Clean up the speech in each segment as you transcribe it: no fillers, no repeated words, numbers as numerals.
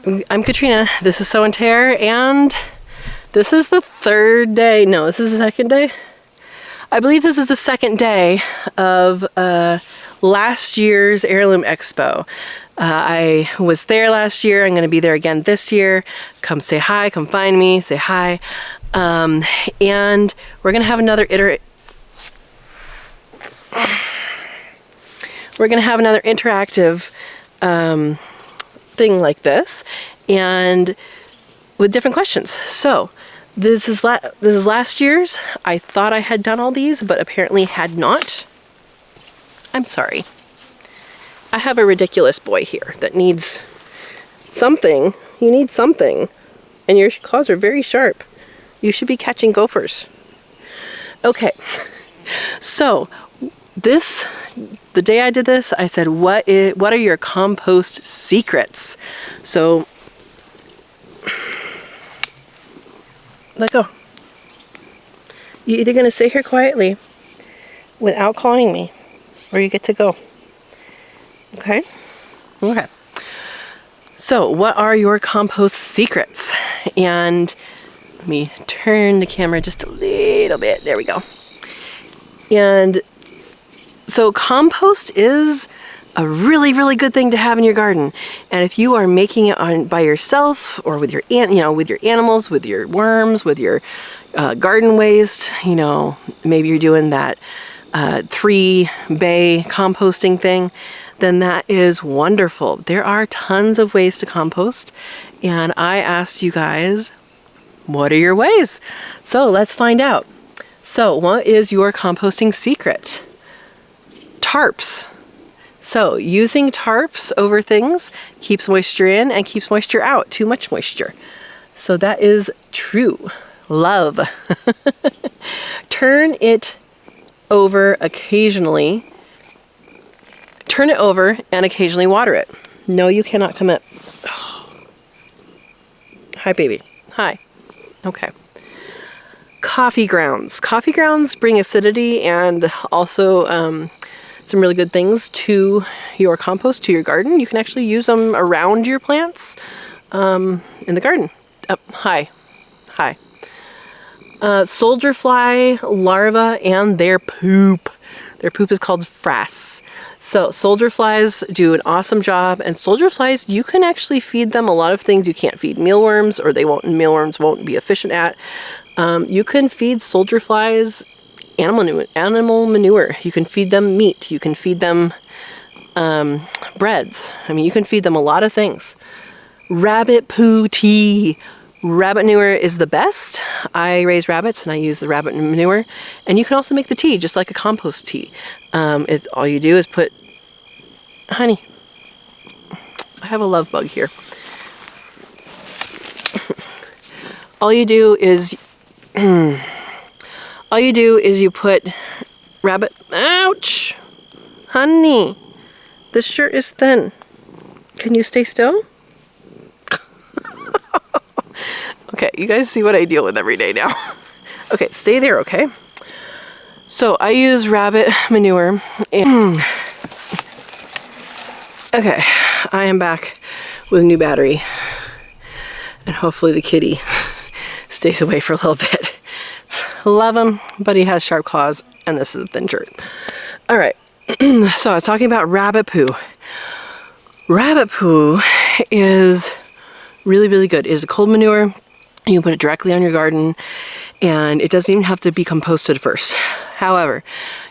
I'm Katrina. This is Sew and Tare, and this is the third day. No, this is the second day. I believe this is the second day of last year's Heirloom Expo. I was there last year. I'm going to be there again this year. Come say hi. Come find me. Say hi. And we're going to have another interactive thing like this, and with different questions. So this is last year's. I thought I had done all these, but apparently had not. I'm sorry. I have a ridiculous boy here that needs something. You need something, and your claws are very sharp. You should be catching gophers. Okay, so the day I did this, I said, what are your compost secrets? So, let go. You're either going to sit here quietly without calling me, or you get to go. Okay? Okay. So, what are your compost secrets? And let me turn the camera just a little bit. There we go. And so compost is a really, really good thing to have in your garden. And if you are making it by yourself, or with your with your animals, with your worms, with your garden waste, maybe you're doing that 3-bay composting thing, then that is wonderful. There are tons of ways to compost, and I asked you guys, what are your ways? So let's find out. So what is your composting secret? Tarps. So using tarps over things keeps moisture in and keeps moisture out. Too much moisture. So that is true. Love. Turn it over occasionally. Turn it over and occasionally water it. No, you cannot come up. Hi, baby. Hi. Okay. Coffee grounds. Coffee grounds bring acidity and also some really good things to your compost, to your garden. You can actually use them around your plants in the garden. Hi. Soldier fly larvae and their poop. Their poop is called frass. So soldier flies do an awesome job, and soldier flies, you can actually feed them a lot of things you can't feed mealworms, or mealworms won't be efficient at. You can feed soldier flies animal manure. You can feed them meat. You can feed them breads. I mean, you can feed them a lot of things. Rabbit poo tea. Rabbit manure is the best. I raise rabbits and I use the rabbit manure. And you can also make the tea just like a compost tea. All you do is put, honey, I have a love bug here. All you do is you put rabbit, ouch, honey, this shirt is thin. Can you stay still? Okay, you guys see what I deal with every day now. Okay, stay there, okay? So I use rabbit manure and okay, I am back with a new battery, and hopefully the kitty stays away for a little bit. Love him, but he has sharp claws, and this is a thin shirt. All right, so I was talking about rabbit poo. Rabbit poo is really, really good. It is a cold manure. You can put it directly on your garden, and it doesn't even have to be composted first. However,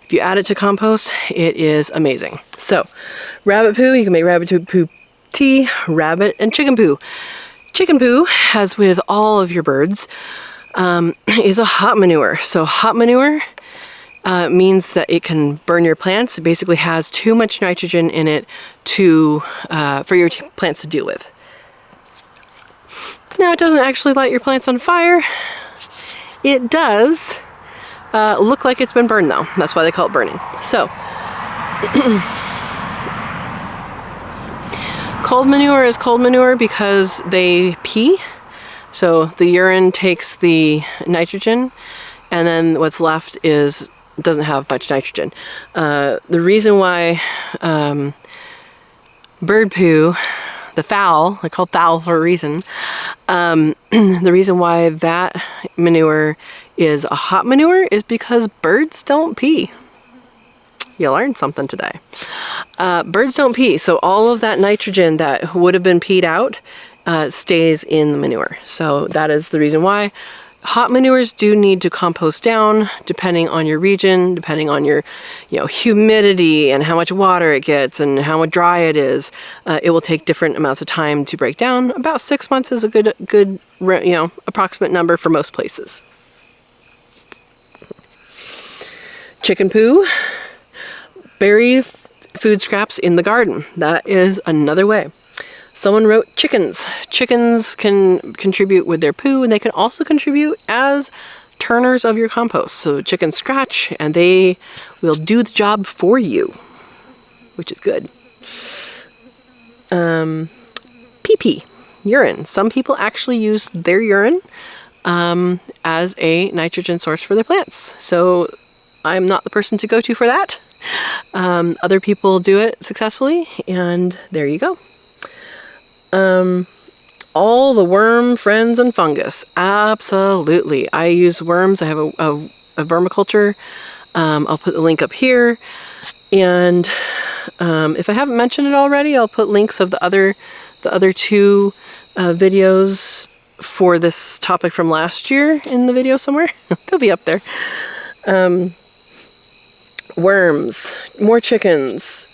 if you add it to compost, it is amazing. So, rabbit poo, you can make rabbit poo tea, rabbit and chicken poo. Chicken poo, as with all of your birds, is a hot manure. So hot manure means that it can burn your plants. It basically has too much nitrogen in it for your plants to deal with. Now, it doesn't actually light your plants on fire. It does look like it's been burned, though. That's why they call it burning. So, cold manure is cold manure because they pee. So the urine takes the nitrogen, and then what's left doesn't have much nitrogen. The reason why bird poo, the fowl, I call it fowl for a reason. The reason why that manure is a hot manure is because birds don't pee. You learned something today. Birds don't pee, so all of that nitrogen that would have been peed out stays in the manure. So that is the reason why. Hot manures do need to compost down depending on your region, depending on your humidity and how much water it gets and how dry it is. It will take different amounts of time to break down. About 6 months is a good approximate number for most places. Chicken poo. Bury food scraps in the garden. That is another way. Someone wrote chickens. Chickens can contribute with their poo, and they can also contribute as turners of your compost. So chickens scratch, and they will do the job for you, which is good. Pee-pee, urine. Some people actually use their urine as a nitrogen source for their plants. So I'm not the person to go to for that. Other people do it successfully, and there you go. All the worm friends and fungus. Absolutely. I use worms. I have a vermiculture. I'll put the link up here. And if I haven't mentioned it already, I'll put links of the other two videos for this topic from last year in the video somewhere. They'll be up there. Worms, more chickens,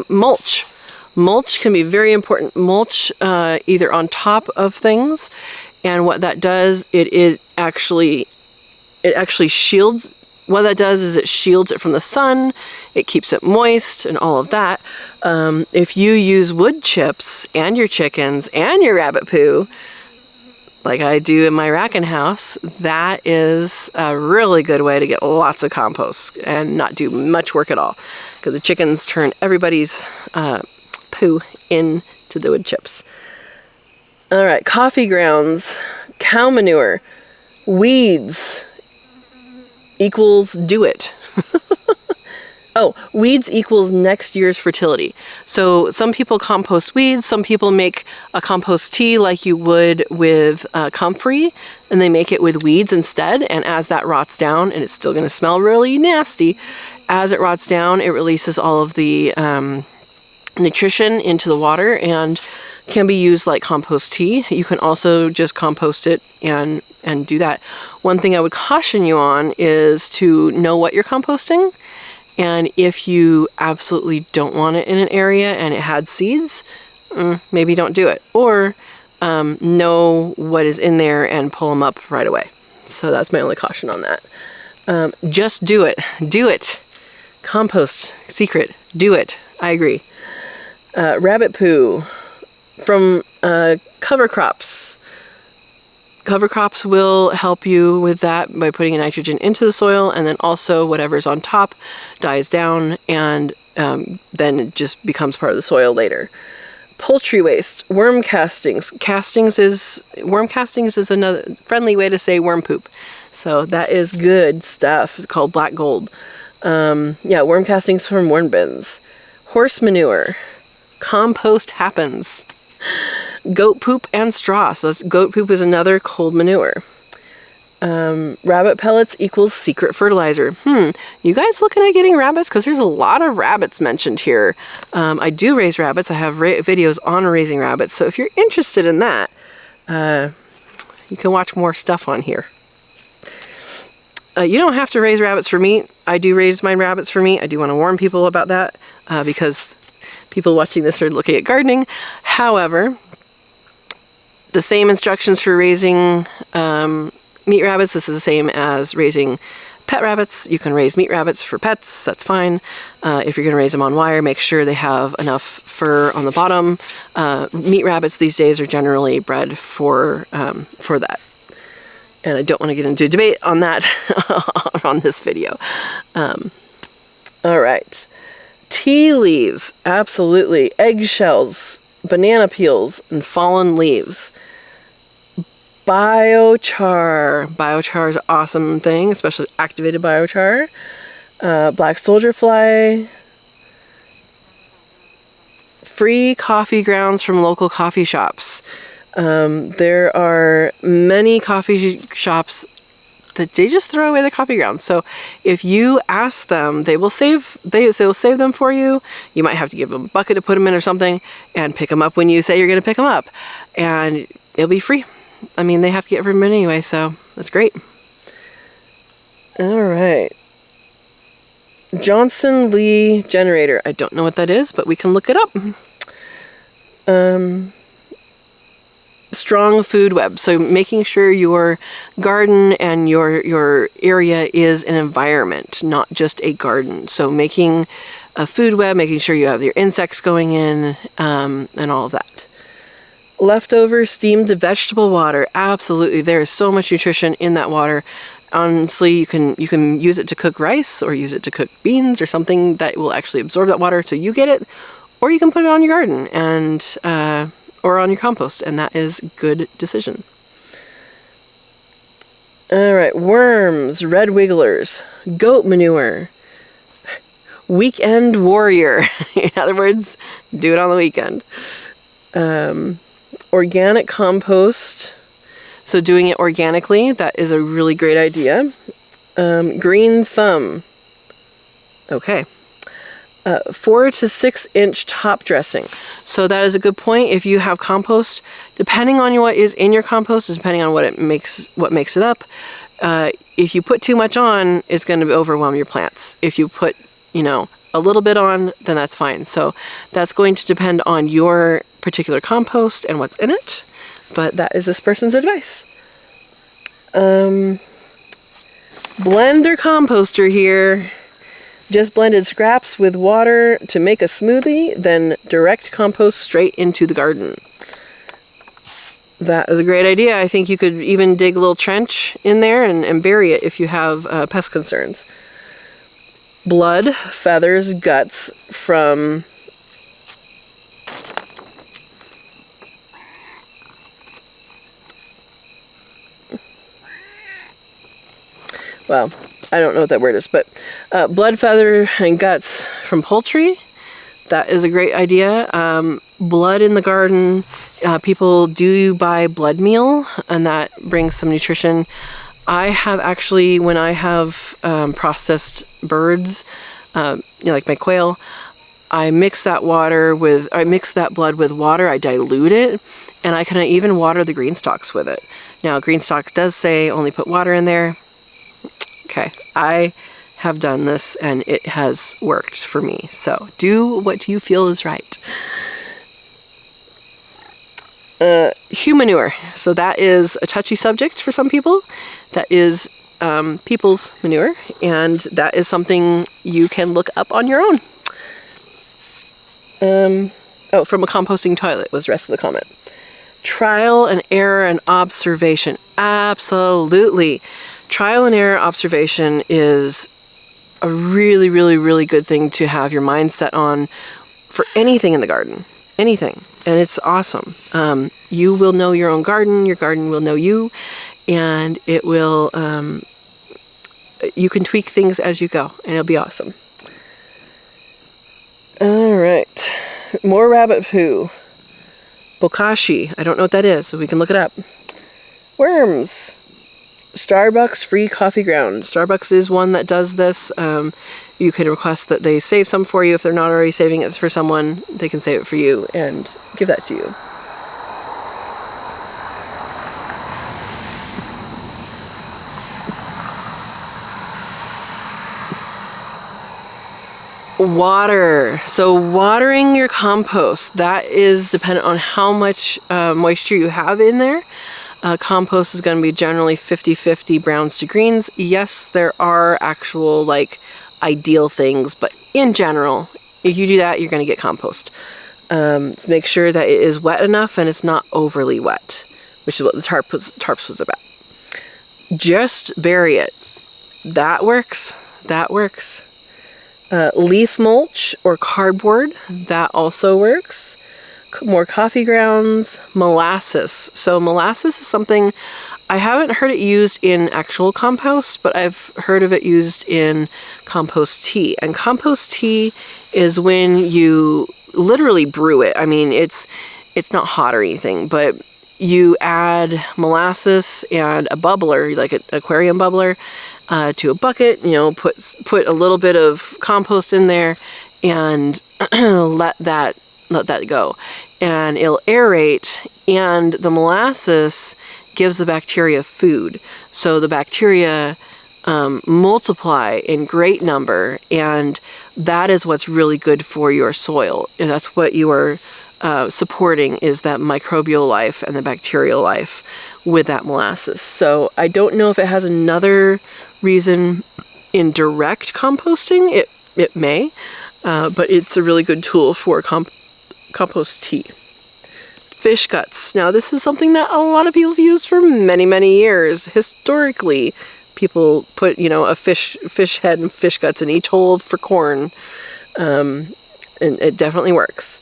mulch. Mulch can be very important. Mulch either on top of things, and what that does, it actually shields. What that does is it shields it from the sun. It keeps it moist and all of that. If you use wood chips and your chickens and your rabbit poo, like I do in my racking house, that is a really good way to get lots of compost and not do much work at all, because the chickens turn everybody's poo into the wood chips. All right, coffee grounds, cow manure, weeds equals do it. Oh, weeds equals next year's fertility. So some people compost weeds, some people make a compost tea like you would with comfrey, and they make it with weeds instead, and as that rots down, and it's still going to smell really nasty, as it rots down, it releases all of the nutrition into the water and can be used like compost tea. You can also just compost it and do that. One thing I would caution you on is to know what you're composting. And if you absolutely don't want it in an area and it had seeds, maybe don't do it. Or know what is in there and pull them up right away. So that's my only caution on that. Just do it. Do it. Compost. Secret. Do it. I agree. Rabbit poo from cover crops. Cover crops will help you with that by putting nitrogen into the soil, and then also whatever's on top dies down, and then it just becomes part of the soil later. Poultry waste, worm castings. Worm castings is another friendly way to say worm poop. So that is good stuff. It's called black gold. Worm castings from worm bins. Horse manure. Compost happens. Goat poop and straw. So goat poop is another cold manure. Rabbit pellets equals secret fertilizer. You guys looking at getting rabbits? Because there's a lot of rabbits mentioned here. I do raise rabbits. I have videos on raising rabbits. So if you're interested in that, you can watch more stuff on here. You don't have to raise rabbits for meat. I do raise my rabbits for meat. I do want to warn people about that because people watching this are looking at gardening. However, the same instructions for raising meat rabbits. This is the same as raising pet rabbits. You can raise meat rabbits for pets. That's fine. If you're going to raise them on wire, make sure they have enough fur on the bottom. Meat rabbits these days are generally bred for that. And I don't want to get into a debate on that on this video. All right. Tea leaves, absolutely. Eggshells, banana peels, and fallen leaves. Biochar. Biochar is an awesome thing, especially activated biochar. Black soldier fly. free coffee grounds from local coffee shops. There are many coffee shops that they just throw away the coffee grounds. So if you ask them, they will save them for you. You might have to give them a bucket to put them in or something and pick them up when you say you're going to pick them up. And it'll be free. I mean, they have to get rid of them anyway, so that's great. All right. Johnson Lee generator. I don't know what that is, but we can look it up. Strong food web. So making sure your garden and your area is an environment, not just a garden. So making a food web, making sure you have your insects going in, and all of that. Leftover steamed vegetable water. Absolutely. There is so much nutrition in that water. Honestly, you can use it to cook rice or use it to cook beans or something that will actually absorb that water so you get it, or you can put it on your garden and or on your compost, and that is a good decision. All right, worms, red wigglers, goat manure, weekend warrior. In other words, do it on the weekend. Organic compost. So doing it organically, that is a really great idea. Green thumb. Okay. 4 to 6 inch top dressing. So that is a good point. If you have compost, depending on what is in your compost, depending on what makes it up, if you put too much on, it's going to overwhelm your plants. If you put, a little bit on, then that's fine. So that's going to depend on your particular compost and what's in it. But that is this person's advice. Blender composter here. Just blended scraps with water to make a smoothie, then direct compost straight into the garden. That is a great idea. I think you could even dig a little trench in there and bury it if you have pest concerns. Blood, feathers, guts from... Well, I don't know what that word is, but blood, feather, and guts from poultry. That is a great idea. Blood in the garden. People do buy blood meal, and that brings some nutrition. I have actually, when I have processed birds, like my quail, I mix that blood with water. I dilute it, and I can even water the green stalks with it. Now, green stalks does say only put water in there. Okay, I have done this and it has worked for me. So do what you feel is right. Humanure. So that is a touchy subject for some people. That is people's manure, and that is something you can look up on your own. From a composting toilet was the rest of the comment. Trial and error and observation. Absolutely. Trial and error observation is a really, really, really good thing to have your mind set on for anything in the garden. Anything. And it's awesome. You will know your own garden. Your garden will know you. And it will, you can tweak things as you go. And it'll be awesome. All right. More rabbit poo. Bokashi. I don't know what that is, so we can look it up. Worms. Starbucks free coffee ground. Starbucks is one that does this. You can request that they save some for you. If they're not already saving it for someone, they can save it for you and give that to you. Water. So watering your compost, that is dependent on how much moisture you have in there. Compost is going to be generally 50-50 browns to greens. Yes, there are actual ideal things, but in general, if you do that, you're going to get compost. Make sure that it is wet enough and it's not overly wet, which is what the tarps was about. Just bury it. That works. That works. Leaf mulch or cardboard, that also works. More coffee grounds, molasses. So molasses is something I haven't heard it used in actual compost, but I've heard of it used in compost tea. And compost tea is when you literally brew it. I mean, it's not hot or anything, but you add molasses and a bubbler, like an aquarium bubbler, to a bucket. You know, put a little bit of compost in there, and let that go, and it'll aerate. And the molasses gives the bacteria food, so the bacteria multiply in great number, and that is what's really good for your soil. And that's what you are supporting, is that microbial life and the bacterial life with that molasses. So I don't know if it has another reason in direct composting. It may, but it's a really good tool for compost tea. Fish guts. Now, this is something that a lot of people have used for many, many years. Historically, people put, a fish head and fish guts in each hole for corn, and it definitely works.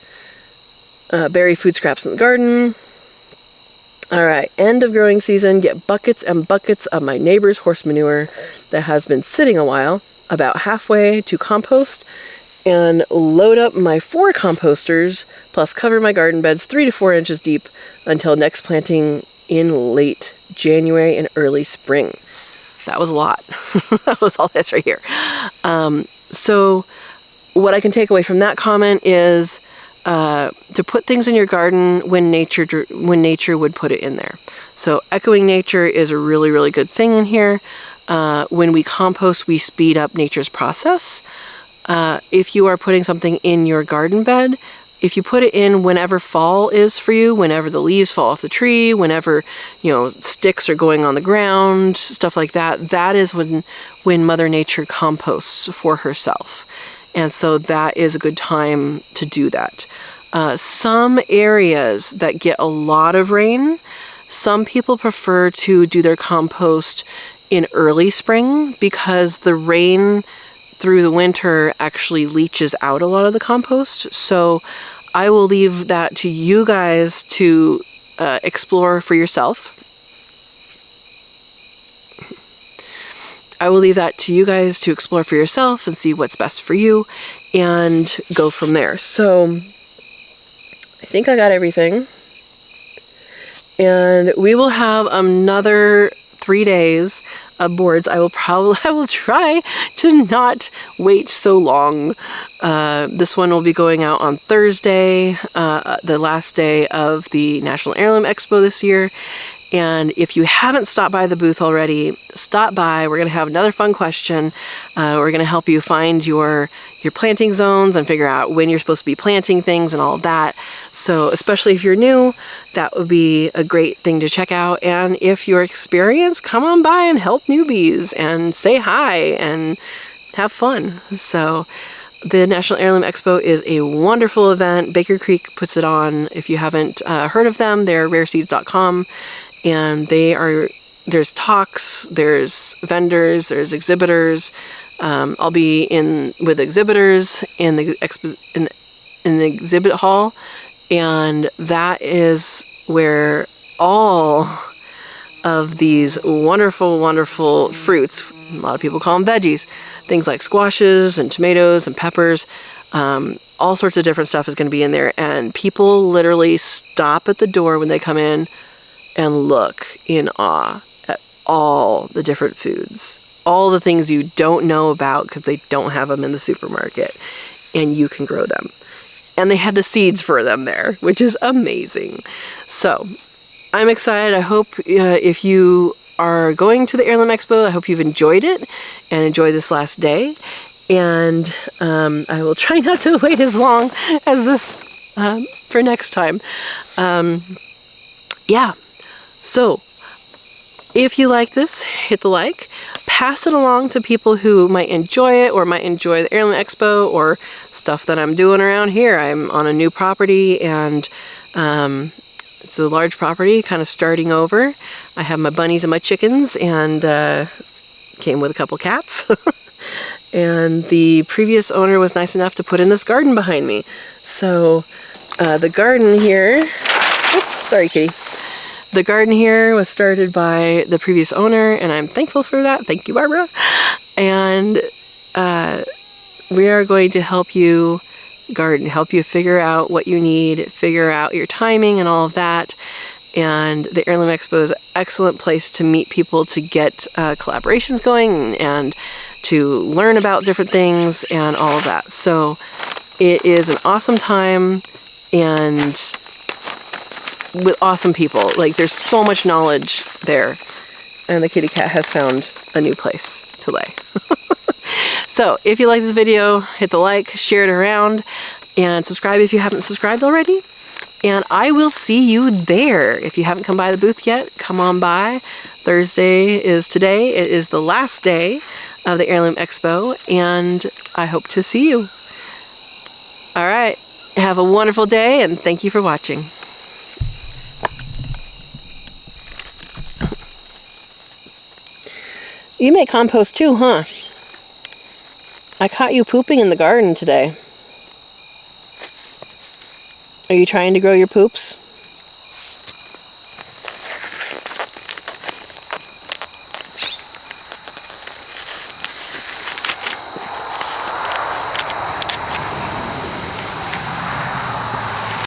Bury food scraps in the garden. All right, end of growing season. Get buckets and buckets of my neighbor's horse manure that has been sitting a while, about halfway to compost, and load up my 4 composters, plus cover my garden beds 3 to 4 inches deep until next planting in late January and early spring. That was a lot. That was all this right here. So what I can take away from that comment is to put things in your garden when nature would put it in there. So echoing nature is a really, really good thing in here. When we compost, we speed up nature's process. If you are putting something in your garden bed, if you put it in whenever fall is for you, whenever the leaves fall off the tree, whenever, sticks are going on the ground, stuff like that, that is when Mother Nature composts for herself. And so that is a good time to do that. Some areas that get a lot of rain, some people prefer to do their compost in early spring, because the rain through the winter actually leaches out a lot of the compost. So I will leave that to you guys to explore for yourself. I will leave that to you guys to explore for yourself and see what's best for you and go from there. So I think I got everything. And we will have another 3 days of boards. I will try to not wait so long. This one will be going out on Thursday, the last day of the National Heirloom Expo this year. And if you haven't stopped by the booth already, stop by. We're going to have another fun question. We're going to help you find your planting zones and figure out when you're supposed to be planting things and all of that. So especially if you're new, that would be a great thing to check out. And if you're experienced, come on by and help newbies and say hi and have fun. So the National Heirloom Expo is a wonderful event. Baker Creek puts it on. If you haven't heard of them, they're rareseeds.com. And there's talks, there's vendors, there's exhibitors. I'll be with exhibitors in the exhibit hall, and that is where all of these wonderful, wonderful fruits, a lot of people call them veggies, things like squashes and tomatoes and peppers, all sorts of different stuff is going to be in there. And people literally stop at the door when they come in and look in awe at all the different foods, all the things you don't know about because they don't have them in the supermarket, and you can grow them. And they have the seeds for them there, which is amazing. So I'm excited. I hope if you are going to the Heirloom Expo, I hope you've enjoyed it and enjoy this last day. And I will try not to wait as long as this for next time. Yeah. So if you like this, hit the like, pass it along to people who might enjoy it or might enjoy the Heirloom Expo or stuff that I'm doing around here. I'm on a new property, and it's a large property, kind of starting over. I have my bunnies and my chickens, and came with a couple cats. And the previous owner was nice enough to put in this garden behind me. So the garden here, oops, sorry kitty. The garden here was started by the previous owner, and I'm thankful for that. Thank you, Barbara. And we are going to help you garden, help you figure out what you need, figure out your timing and all of that. And the Heirloom Expo is an excellent place to meet people, to get collaborations going, and to learn about different things and all of that. So it is an awesome time, and with awesome people. Like, there's so much knowledge there, and the kitty cat has found a new place to lay. So if you like this video, hit the like, share it around, and subscribe if you haven't subscribed already. And I will see you there. If you haven't come by the booth yet, come on by. Thursday is today. It is the last day of the Heirloom Expo, and I hope to see you. All right, have a wonderful day, and thank you for watching. You make compost too, huh? I caught you pooping in the garden today. Are you trying to grow your poops?